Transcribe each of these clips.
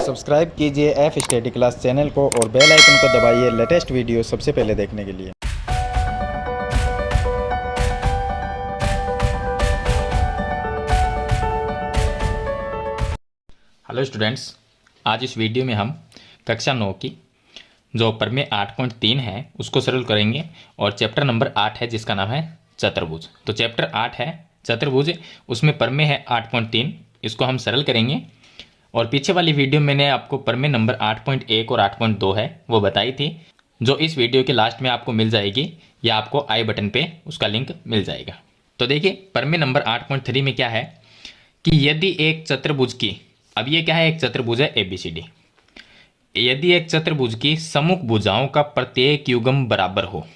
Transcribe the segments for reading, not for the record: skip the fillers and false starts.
Subscribe कीजिए F study class channel को और बेल आइकन को दबाइए लेटेस्ट वीडियो सबसे पहले देखने के लिए। हेलो स्टूडेंट्स, आज इस वीडियो में हम कक्षा 9 की जो प्रमेय 8.3 है उसको सरल करेंगे और चैप्टर नंबर 8 है जिसका नाम है चतुर्भुज। तो चैप्टर 8 है चतुर्भुज, उसमें प्रमेय है 8.3, इसको हम सरल करेंगे। और पीछे वाली वीडियो मैंने आपको प्रमेय नंबर 8.1 और 8.2 है वो बताई थी, जो इस वीडियो के लास्ट में आपको मिल जाएगी या आपको आई बटन पे उसका लिंक मिल जाएगा। तो देखिए प्रमेय नंबर 8.3 में क्या है कि यदि एक चतुर्भुज की, अब ये क्या है, एक चतुर्भुज है ABCD, यदि एक चतुर्भुज की सम्मुख भुजाओं का प्रत्येक युग्म बराबर हो,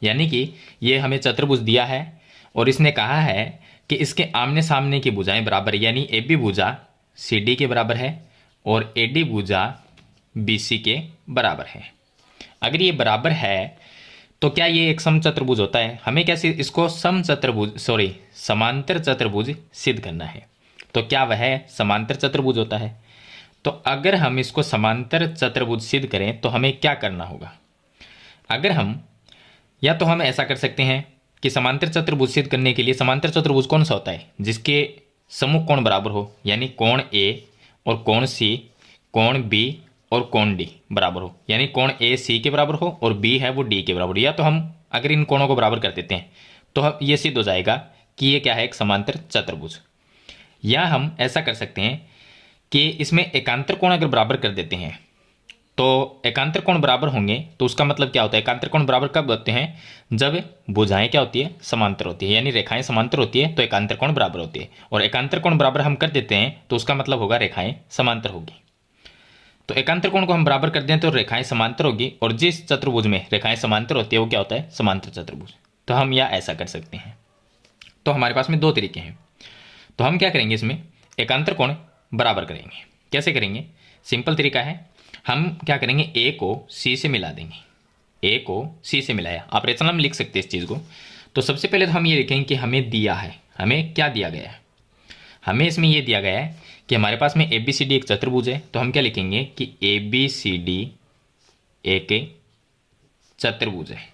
यानी कि ये हमें चतुर्भुज दिया है और इसने कहा है कि इसके आमने सामने की भुजाएं बराबर, यानी AB भुजा CD के बराबर है और AD भुजा BC के बराबर है। अगर ये बराबर है तो क्या ये एक समचतुर्भुज होता है? हमें कैसे इसको समांतर चतुर्भुज सिद्ध करना है। तो क्या वह समांतर चतुर्भुज होता है? तो अगर हम इसको समांतर चतुर्भुज सिद्ध करें तो हमें क्या करना होगा? अगर हम, या तो हम ऐसा कर सकते हैं कि समांतर चतुर्भुज सिद्ध करने के लिए समांतर चतुर्भुज कौन सा होता है? जिसके सम्मुख कोण बराबर हो, यानी कोण A और कोण C, कोण B और कोण D बराबर हो, यानी कोण A C के बराबर हो और B है वो D के बराबर। या तो हम अगर इन कोणों को बराबर कर देते हैं तो ये सिद्ध हो जाएगा कि ये क्या है, एक समांतर चतुर्भुज। या हम ऐसा कर सकते हैं कि इसमें एकांतर कोण अगर बराबर कर देते हैं तो एकांतर कोण बराबर होंगे, तो उसका मतलब क्या होता है? एकांतर कोण बराबर कब होते हैं? जब भुजाएं क्या होती है, समांतर होती है, यानी रेखाएं समांतर होती है तो एकांतर कोण बराबर होती है। और एकांतर कोण बराबर हम कर देते हैं तो उसका मतलब होगा रेखाएं समांतर होगी। तो एकांतर कोण को हम बराबर कर दें तो रेखाएं समांतर होगी, और जिस चतुर्भुज में रेखाएं समांतर होती है वो क्या होता है, समांतर चतुर्भुज। तो हम या ऐसा कर सकते हैं। तो हमारे पास में दो तरीके हैं। तो हम क्या करेंगे, इसमें एकांतर कोण बराबर करेंगे। कैसे करेंगे? सिंपल तरीका है, हम क्या करेंगे, A को C से मिला देंगे। A को C से मिलाया, आप रचना में लिख सकते हैं इस चीज़ को। तो सबसे पहले तो हम ये लिखेंगे कि हमें दिया है, हमें क्या दिया गया है? हमें इसमें ये दिया गया है कि हमारे पास में ABCD एक चतुर्भुज है। तो हम क्या लिखेंगे कि ABCD एक चतुर्भुज है।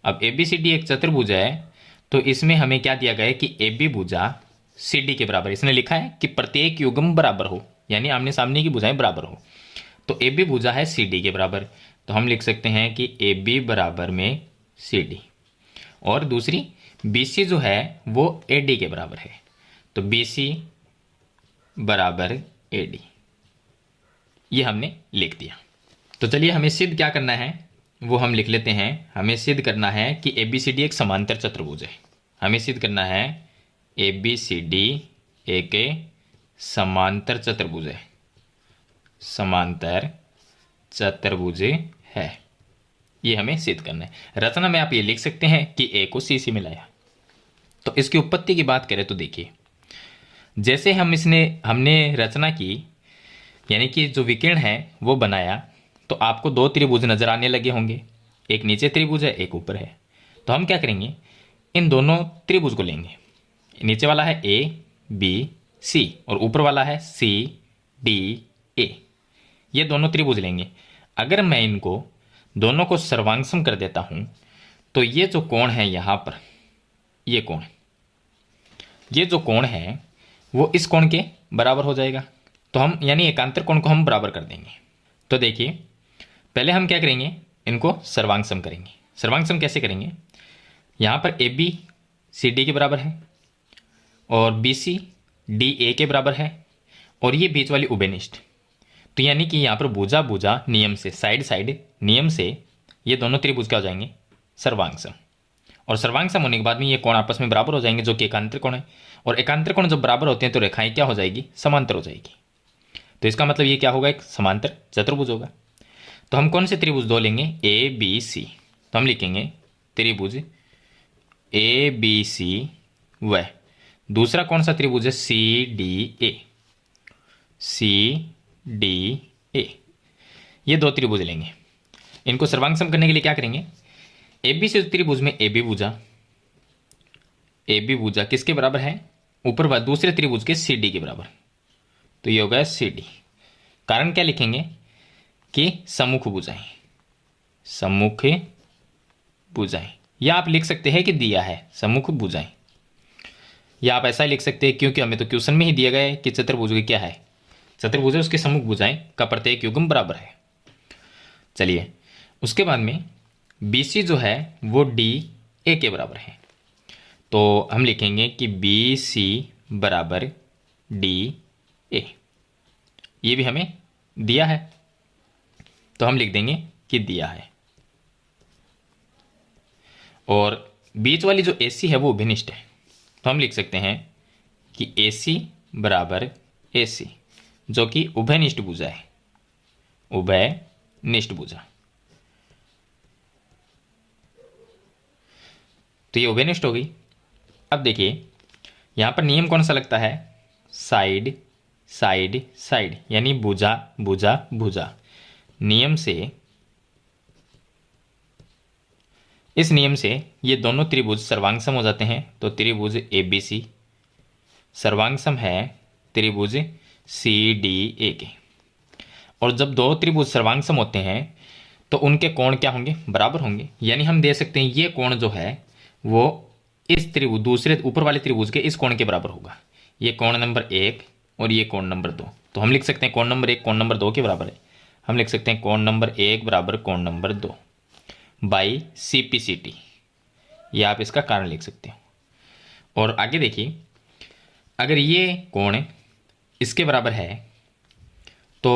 अब ABCD एक चतुर्भुज है तो इसमें हमें क्या दिया गया है कि AB भुजा CD के बराबर। इसने लिखा है कि प्रत्येक युग्म बराबर हो, यानी आमने सामने की भुजाएं बराबर हो। तो AB भुजा है CD के बराबर, तो हम लिख सकते हैं कि AB बराबर में CD। और दूसरी BC जो है वो AD के बराबर है, तो BC बराबर AD, ये हमने लिख दिया। तो चलिए हमें सिद्ध क्या करना है वो हम लिख लेते हैं। हमें सिद्ध करना है कि ABCD एक समांतर चतुर्भुज है। हमें सिद्ध करना है ABCD एक समांतर चतुर्भुज है, समांतर चतुर्भुज है, ये हमें सिद्ध करना है। रचना में आप ये लिख सकते हैं कि A को C से मिलाया। तो इसकी उत्पत्ति की बात करें तो देखिए, जैसे हमने रचना की, यानी कि जो विकर्ण है वो बनाया, तो आपको दो त्रिभुज नजर आने लगे होंगे। एक नीचे त्रिभुज है, एक ऊपर है। तो हम क्या करेंगे, इन दोनों त्रिभुज को लेंगे। नीचे वाला है ABC और ऊपर वाला है CDA, ये दोनों त्रिभुज लेंगे। अगर मैं इनको दोनों को सर्वांगसम कर देता हूं तो ये जो कोण है यहां पर, ये कोण, ये जो कोण है वो इस कोण के बराबर हो जाएगा। तो हम यानी एकांतर कोण को हम बराबर कर देंगे। तो देखिए पहले हम क्या करेंगे, इनको सर्वांगसम करेंगे। सर्वांगसम कैसे करेंगे? यहां पर AB CD के बराबर है और BC DA के बराबर है, और ये बीच वाली उभयनिष्ठ। तो यानी कि यहाँ पर भुजा भुजा नियम से, साइड साइड नियम से ये दोनों त्रिभुज क्या हो जाएंगे, सर्वांगसम। और सर्वांगसम होने के बाद में ये कोण आपस में बराबर हो जाएंगे, जो कि एकांतर कोण है। और एकांतर कोण जब बराबर होते हैं तो रेखाएं क्या हो जाएगी, समांतर हो जाएगी। तो इसका मतलब ये क्या होगा, एक समांतर चतुर्भुज होगा। तो हम कौन से त्रिभुज दो लेंगे, ABC। तो हम लिखेंगे त्रिभुज ABC व दूसरा कौन सा त्रिभुज है, CDA। CDA, ये दो त्रिभुज लेंगे। इनको सर्वांगसम करने के लिए क्या करेंगे, ABC त्रिभुज में AB भुजा किसके बराबर है, ऊपर दूसरे त्रिभुज के CD के बराबर। तो ये होगा CD। कारण क्या लिखेंगे कि सम्मुख भुजाएं, सम्मुख भुजाएं, या आप लिख सकते हैं कि दिया है सम्मुख भुजाएं, या आप ऐसा लिख सकते हैं क्योंकि हमें तो क्वेश्चन में ही दिया गया है कि चतुर्भुज की क्या है, चतुर्भुज है उसके सम्मुख भुजाएं का प्रत्येक युग्म बराबर है। चलिए उसके बाद में BC जो है वो DA के बराबर है, तो हम लिखेंगे कि BC बराबर DA, ये भी हमें दिया है तो हम लिख देंगे कि दिया है। और बीच वाली जो AC है वो उभयनिष्ठ है, तो हम लिख सकते हैं कि AC बराबर AC, जो कि उभयनिष्ठ भुजा है, उभयनिष्ठ भुजा। तो ये उभयनिष्ठ हो गई। अब देखिए यहां पर नियम कौन सा लगता है, साइड साइड साइड, यानी भुजा भुजा भुजा। नियम से, इस नियम से ये दोनों त्रिभुज सर्वांगसम हो जाते हैं, तो त्रिभुज ABC सर्वांगसम है त्रिभुज CDA के। और जब दो त्रिभुज सर्वांगसम होते हैं तो उनके कोण क्या होंगे, बराबर होंगे। यानी हम दे सकते हैं ये कोण जो है वो इस त्रिभुज, दूसरे ऊपर वाले त्रिभुज के इस कोण के बराबर होगा। ये कोण नंबर 1 और ये कोण नंबर 2, तो हम लिख सकते हैं कोण नंबर 1 कोण नंबर 2 के बराबर है। हम लिख सकते हैं कोण नंबर 1 बराबर कोण नंबर 2 बाई CPCT, ये आप इसका कारण लिख सकते हो। और आगे देखिए, अगर ये कोण इसके बराबर है तो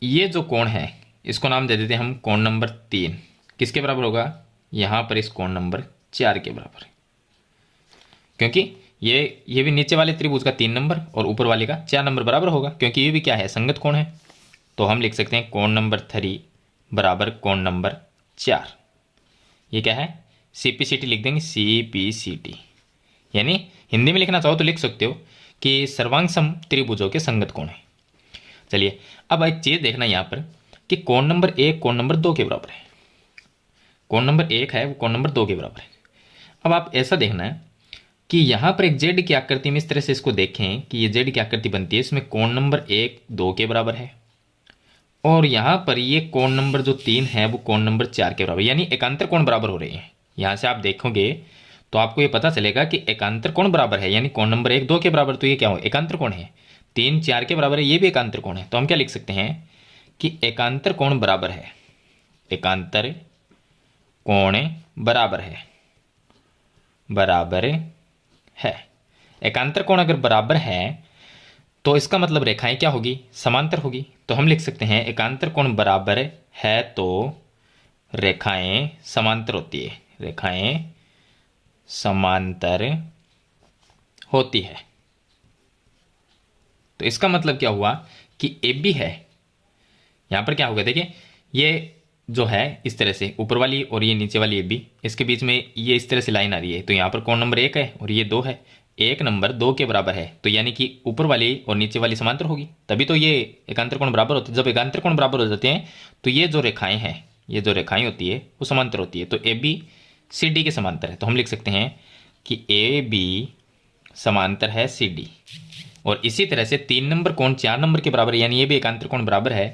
ये जो कोण है इसको नाम दे देते हैं हम कोण नंबर 3, किसके बराबर होगा, यहाँ पर इस कोण नंबर 4 के बराबर, क्योंकि ये भी नीचे वाले त्रिभुज का 3 नंबर और ऊपर वाले का 4 नंबर बराबर होगा, क्योंकि ये भी क्या है, संगत कोण है। तो हम लिख सकते हैं कोण नंबर 3 बराबर कोण नंबर 4, ये क्या है, CPCT लिख देंगे, CPCT। यानी हिंदी में लिखना चाहो तो लिख सकते हो कि सर्वांगसम त्रिभुजों के संगत कोण है। चलिए अब एक चीज देखना यहाँ पर कि कोण नंबर 1 कोण नंबर 2 के बराबर है, कोण नंबर 1 है वो कोण नंबर 2 के बराबर है। अब आप ऐसा देखना है कि यहाँ पर एक जेड की आकृति में इस तरह से इसको देखें कि ये जेड की आकृति बनती है, इसमें कोण नंबर 1 2 के बराबर है, और यहाँ पर ये कोण नंबर जो 3 है वो कोण नंबर 4 के बराबर, यानी एकांतर कोण बराबर हो रहे हैं। यहाँ से आप देखोगे तो आपको ये पता चलेगा कि एकांतर कोण बराबर है, यानी कोण नंबर 1 2 के बराबर, तो ये क्या हो, एकांतर कोण है। 3 4 के बराबर है, ये भी एकांतर कोण है। तो हम क्या लिख सकते हैं कि एकांतर कोण बराबर है, एकांतर कोण बराबर है, बराबर है। एकांतर कोण अगर बराबर है तो इसका मतलब रेखाएं क्या होगी, समांतर होगी। तो हम लिख सकते हैं एकांतर कोण बराबर है तो रेखाएं समांतर होती है, रेखाएं समांतर होती है। तो इसका मतलब क्या हुआ कि AB है, यहां पर क्या होगा, देखिए ये जो है इस तरह से ऊपर वाली और ये नीचे वाली AB, इसके बीच में ये इस तरह से लाइन आ रही है, तो यहाँ पर कोण नंबर 1 है और ये 2 है, 1 नंबर 2 के बराबर है, तो यानी कि ऊपर वाली और नीचे वाली समांतर होगी, तभी तो ये एकांतर कोण बराबर होते हैं। जब एकांतर कोण बराबर हो जाते हैं तो ये जो रेखाएं हैं, ये जो रेखाएं होती है वो समांतर होती है। तो AB CD के समांतर है, तो हम लिख सकते हैं कि AB समांतर है CD, और इसी तरह से 3 नंबर कोण 4 नंबर के बराबर, यानी ये भी एकांतर कोण बराबर है,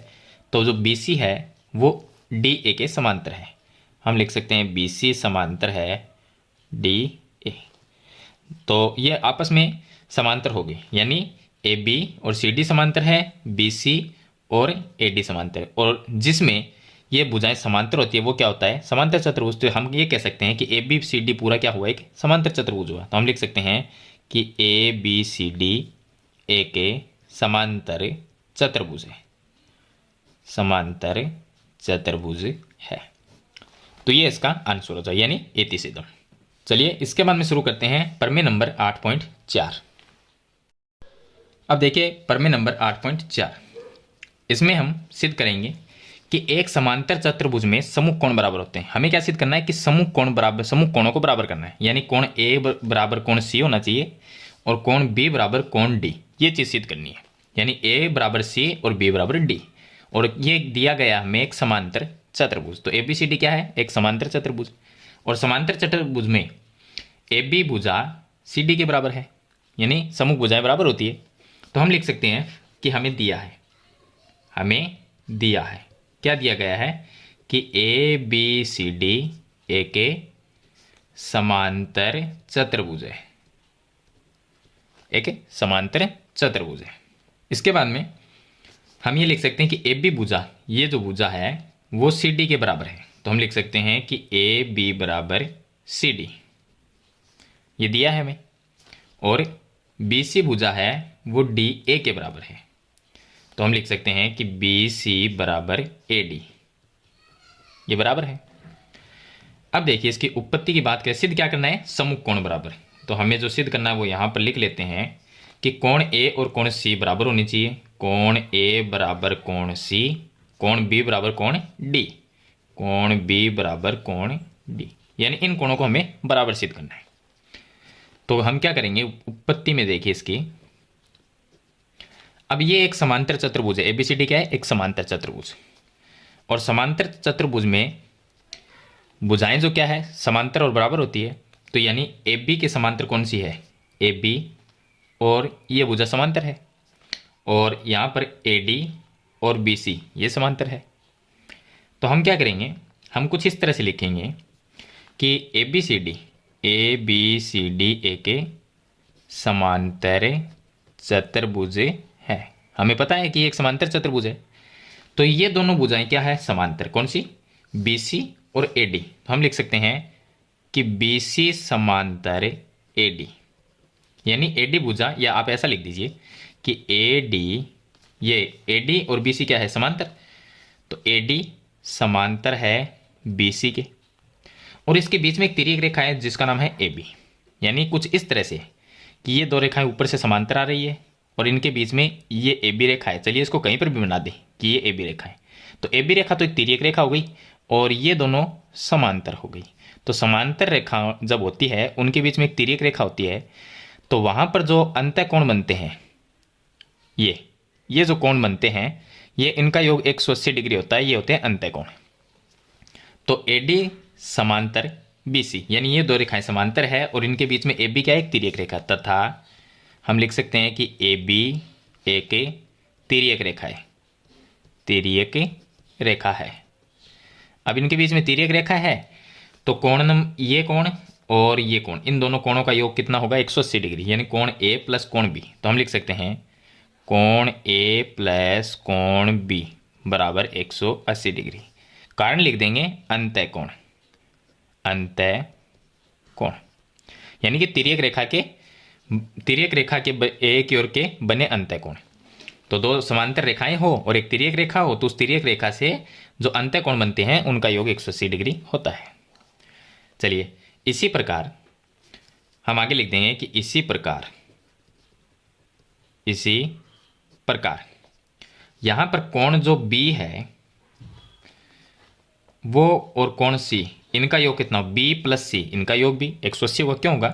तो जो BC है वो DA के समांतर है। हम लिख सकते हैं BC समांतर है DA, तो ये आपस में समांतर हो गए, यानी AB और CD समांतर है, BC और AD समांतर है, और जिसमें ये भुजाएं समांतर होती है वो क्या होता है, समांतर चतुर्भुज। तो हम ये कह सकते हैं कि ABCD पूरा क्या हुआ, एक समांतर चतुर्भुज हुआ। तो हम लिख सकते हैं कि ABCD एक समांतर चतुर्भुज है, समांतर चतुर्भुज है। तो ये इसका आंसर हो जाए, यानी एति सिद्धम। चलिए इसके बाद में शुरू करते हैं प्रमेय नंबर 8.4। अब देखिए प्रमेय नंबर 8.4, इसमें हम सिद्ध करेंगे कि एक समांतर चतुर्भुज में समूह कोण बराबर होते हैं। हमें क्या सिद्ध करना है कि समूह कोण बराबर, समूह कोणों को बराबर करना है, यानी कोण A बराबर कोण C होना चाहिए और कोण B बराबर कोण D, ये चीज़ सिद्ध करनी है। यानी A बराबर C और B बराबर D, और ये दिया गया हमें एक समांतर चतुर्भुज। तो ABCD क्या है, एक समांतर चतुर्भुज, और समांतर चतुर्भुज में AB भुजा CD के बराबर है, यानी समूह भुजाएं बराबर होती है। तो हम लिख सकते हैं कि हमें दिया है हमें दिया है, क्या दिया गया है कि ए बी सी डी एक समांतर चतुर्भुज है, एक समांतर चतुर्भुज है। इसके बाद में हम ये लिख सकते हैं कि ए बी भुजा, ये जो भुजा है वो सी डी के बराबर है। तो हम लिख सकते हैं कि ए बी बराबर सी डी, ये दिया है हमें। और बी सी भुजा है वो डी ए के बराबर है, तो हम लिख सकते हैं कि बी सी बराबर ए डी, ये बराबर है। अब देखिए इसकी उत्पत्ति की बात करें, सिद्ध क्या करना है, सम्मुख कोण बराबर। तो हमें जो सिद्ध करना है वो यहाँ पर लिख लेते हैं कि कोण ए और कोण सी बराबर होनी चाहिए। कोण ए बराबर कोण सी, कोण बी बराबर कोण डी, कोण बी बराबर कोण डी, यानी इन कोणों को हमें बराबर सिद्ध करना है। तो हम क्या करेंगे, उत्पत्ति में देखिए इसकी, अब ये एक समांतर चतुर्भुज है, एबीसीडी क्या है, एक समांतर चतुर्भुज। और समांतर चतुर्भुज में भुजाएं जो क्या है, समांतर और बराबर होती है। तो यानी ए बी के समांतर कौन सी है, ए बी, और ये भुजा समांतर है। और यहाँ पर ए डी और बी सी ये समांतर है। तो हम क्या करेंगे, हम कुछ इस तरह से लिखेंगे कि ए बी सी डी एक समांतर चतुर्भुज है। हमें पता है कि ये एक समांतर चतुर्भुज है। तो ये दोनों भुजाएं क्या है, समांतर, कौन सी, बी सी और ए डी। तो हम लिख सकते हैं कि बी सी समांतर ए डी, यानी ए डी भुजा, या आप ऐसा लिख दीजिए कि ए डी, ये ए डी और बी सी क्या है, समांतर। तो ए डी समांतर है बी सी के, और इसके बीच में एक तिर्यक रेखा है जिसका नाम है ए बी। यानी कुछ इस तरह से कि ये दो रेखाएं ऊपर से समांतर आ रही है और इनके बीच में ये ए बी रेखा है। चलिए इसको कहीं पर भी बना दें कि ये ए बी रेखा है। तो ए बी रेखा तो एक तिर्यक रेखा हो गई और ये दोनों समांतर हो गई। तो समांतर रेखा जब होती है उनके बीच में एक तिर्यक रेखा होती है, तो वहां पर जो अंतःकोण बनते हैं, ये जो कोण बनते हैं, ये इनका योग 180 डिग्री होता है, ये होते हैं अंतःकोण। तो ए डी समांतर बी सी, यानी ये दो रेखाएं समांतर है और इनके बीच में ए बी क्या है, एक तिर्यक रेखा, तथा हम लिख सकते हैं कि ए बी एक तिर्यक रेखा है, तिर्यक रेखा है। अब इनके बीच में तिर्यक रेखा है तो कोण, ये कोण और ये कोण, इन दोनों कोणों का योग कितना होगा, 180 डिग्री, यानी कोण ए प्लस कोण बी। तो हम लिख सकते हैं कोण ए प्लस कोण बी बराबर 180 डिग्री। कारण लिख देंगे अंतःकोण, अंतःकोण, यानी कि तिर्यक रेखा के एक की ओर के बने अंतःकोण। तो दो समांतर रेखाएं हो और एक तिर्यक रेखा हो, तो उस तिर्यक रेखा से जो अंतःकोण बनते हैं उनका योग 180 डिग्री होता है। चलिए इसी प्रकार हम आगे लिख देंगे कि इसी प्रकार यहां पर कोण जो B है वो और कोण C, इनका योग कितना, B प्लस C, इनका योग भी 180 होगा। क्यों होगा,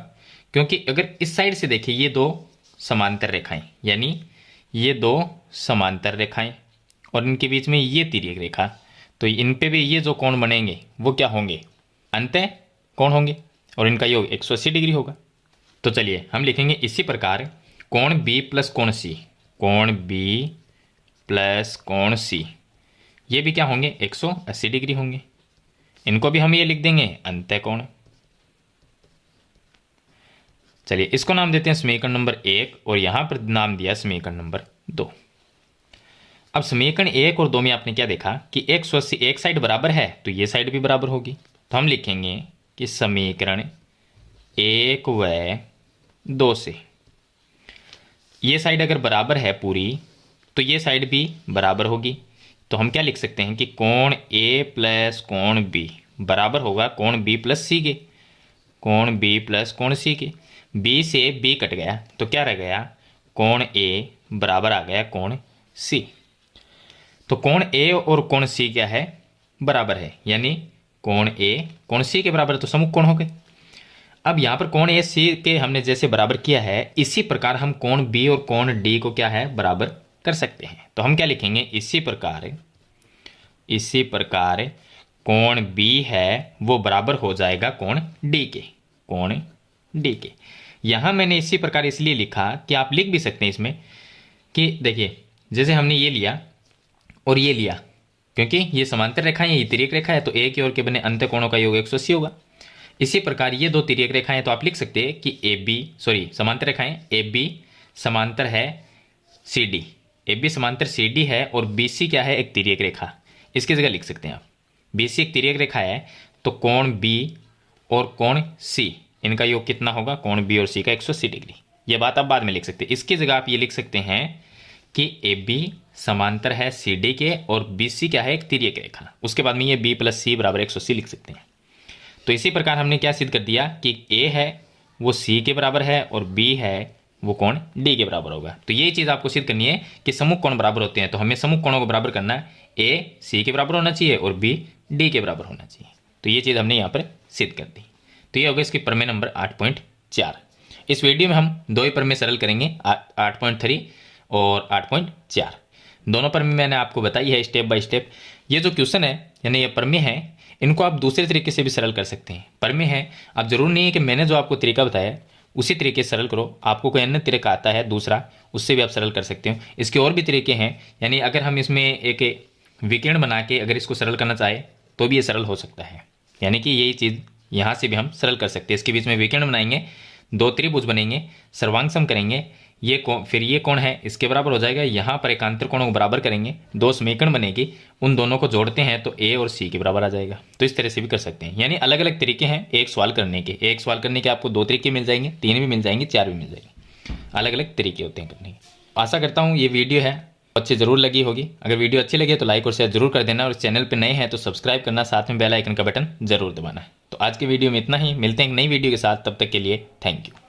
क्योंकि अगर इस साइड से देखिए ये दो समांतर रेखाएं, यानी ये दो समांतर रेखाएं और इनके बीच में ये तिर्यक रेखा, तो इन पे भी ये जो कोण बनेंगे वो क्या होंगे, अंतःकोण होंगे और इनका योग 180 डिग्री होगा। तो चलिए हम लिखेंगे इसी प्रकार कोण B प्लस कोण C, कोण B प्लस कोण C, ये भी क्या होंगे, 180 डिग्री होंगे। इनको भी हम ये लिख देंगे अंतःकोण। चलिए इसको नाम देते हैं समीकरण नंबर 1 और यहां पर नाम दिया समीकरण नंबर 2। अब समीकरण 1 और 2 में आपने क्या देखा कि 180 एक साइड बराबर है तो ये साइड भी बराबर होगी। तो हम लिखेंगे कि समीकरण 1 व 2 से ये साइड अगर बराबर है पूरी तो ये साइड भी बराबर होगी। तो हम क्या लिख सकते हैं कि कोण A प्लस कोण B बराबर होगा कोण B प्लस C के, कोण B प्लस कोण C के। B से B कट गया तो क्या रह गया, कोण A बराबर आ गया कोण C। तो कोण A और कोण C क्या है, बराबर है, यानी कोण A कोण C के बराबर, तो सम्मुख कोण हो गए। अब यहाँ पर कोण A C के हमने जैसे बराबर किया है इसी प्रकार हम कोण B और कोण D को क्या है, बराबर कर सकते हैं। तो हम क्या लिखेंगे, इसी प्रकार कोण B है वो बराबर हो जाएगा कोण D के, कोण D के। यहाँ मैंने इसी प्रकार इसलिए लिखा कि आप लिख भी सकते हैं इसमें कि देखिए जैसे हमने ये लिया और ये लिया, क्योंकि ये समांतर रेखा है, ये तिर्यक रेखा है, तो एक की ओर के बने अंतःकोणों का योग 180 होगा। इसी प्रकार ये दो तिर्यक रेखाएं, तो आप लिख सकते हैं कि समांतर रेखाएं AB समांतर है CD, AB समांतर CD है और BC क्या है, एक तिर्यक रेखा। इसकी जगह लिख सकते हैं आप BC एक तिर्यक रेखा है, तो कोण B और कोण C इनका योग कितना होगा, कोण B और C का 180 डिग्री। ये बात आप बाद में लिख सकते हैं। इसकी जगह आप ये लिख सकते हैं कि AB समांतर है CD के और BC क्या है, एक तिर्यक रेखा। उसके बाद में ये B + C = 180 लिख सकते हैं। तो इसी प्रकार हमने क्या सिद्ध कर दिया कि A है वो C के बराबर है और B है वो कोण D के बराबर होगा। तो ये चीज़ आपको सिद्ध करनी है कि समूह कोण बराबर होते हैं, तो हमें समूह कोणों को बराबर करना है। A C के बराबर होना चाहिए और B D के बराबर होना चाहिए। तो ये चीज़ हमने यहाँ पर सिद्ध कर दी। तो ये होगा इसकी प्रमेय नंबर 8.4। इस वीडियो में हम दो ही प्रमेय सरल करेंगे, 8.3 और 8.4। दोनों प्रमेय मैंने आपको बताई है स्टेप बाय स्टेप। ये जो क्वेश्चन है यानी ये प्रमेय है, इनको आप दूसरे तरीके से भी सरल कर सकते हैं। प्रमेय है, अब जरूर नहीं है कि मैंने जो आपको तरीका बताया उसी तरीके से सरल करो। आपको कोई अन्य तरीका आता है दूसरा, उससे भी आप सरल कर सकते हो। इसके और भी तरीके हैं, यानी अगर हम इसमें एक विकर्ण बना के अगर इसको सरल करना चाहे तो भी ये सरल हो सकता है। यानी कि यही चीज़ यहाँ से भी हम सरल कर सकते हैं। इसके बीच में विकर्ण बनाएंगे, दो त्रिभुज बनेंगे, सर्वांग सम करेंगे, ये कोण फिर ये कोण है इसके बराबर हो जाएगा। यहाँ पर एकांतर कोणों को बराबर करेंगे, दो समीकरण बनेगी, उन दोनों को जोड़ते हैं तो A और C के बराबर आ जाएगा। तो इस तरह से भी कर सकते हैं। यानी अलग अलग तरीके हैं एक सवाल करने के। एक सवाल करने के आपको दो तरीके मिल जाएंगे, 3 भी मिल जाएंगे, 4 भी मिल जाएंगे। अलग अलग तरीके होते हैं करने के। आशा करता हूँ ये वीडियो है अच्छी ज़रूर लगी होगी। अगर वीडियो अच्छी लगे तो लाइक और शेयर जरूर कर देना, और चैनल पर नए हैं तो सब्सक्राइब करना, साथ में बेल आइकन का बटन जरूर दबाना है। तो आज के वीडियो में इतना ही, मिलते हैं एक नई वीडियो के साथ, तब तक के लिए थैंक यू।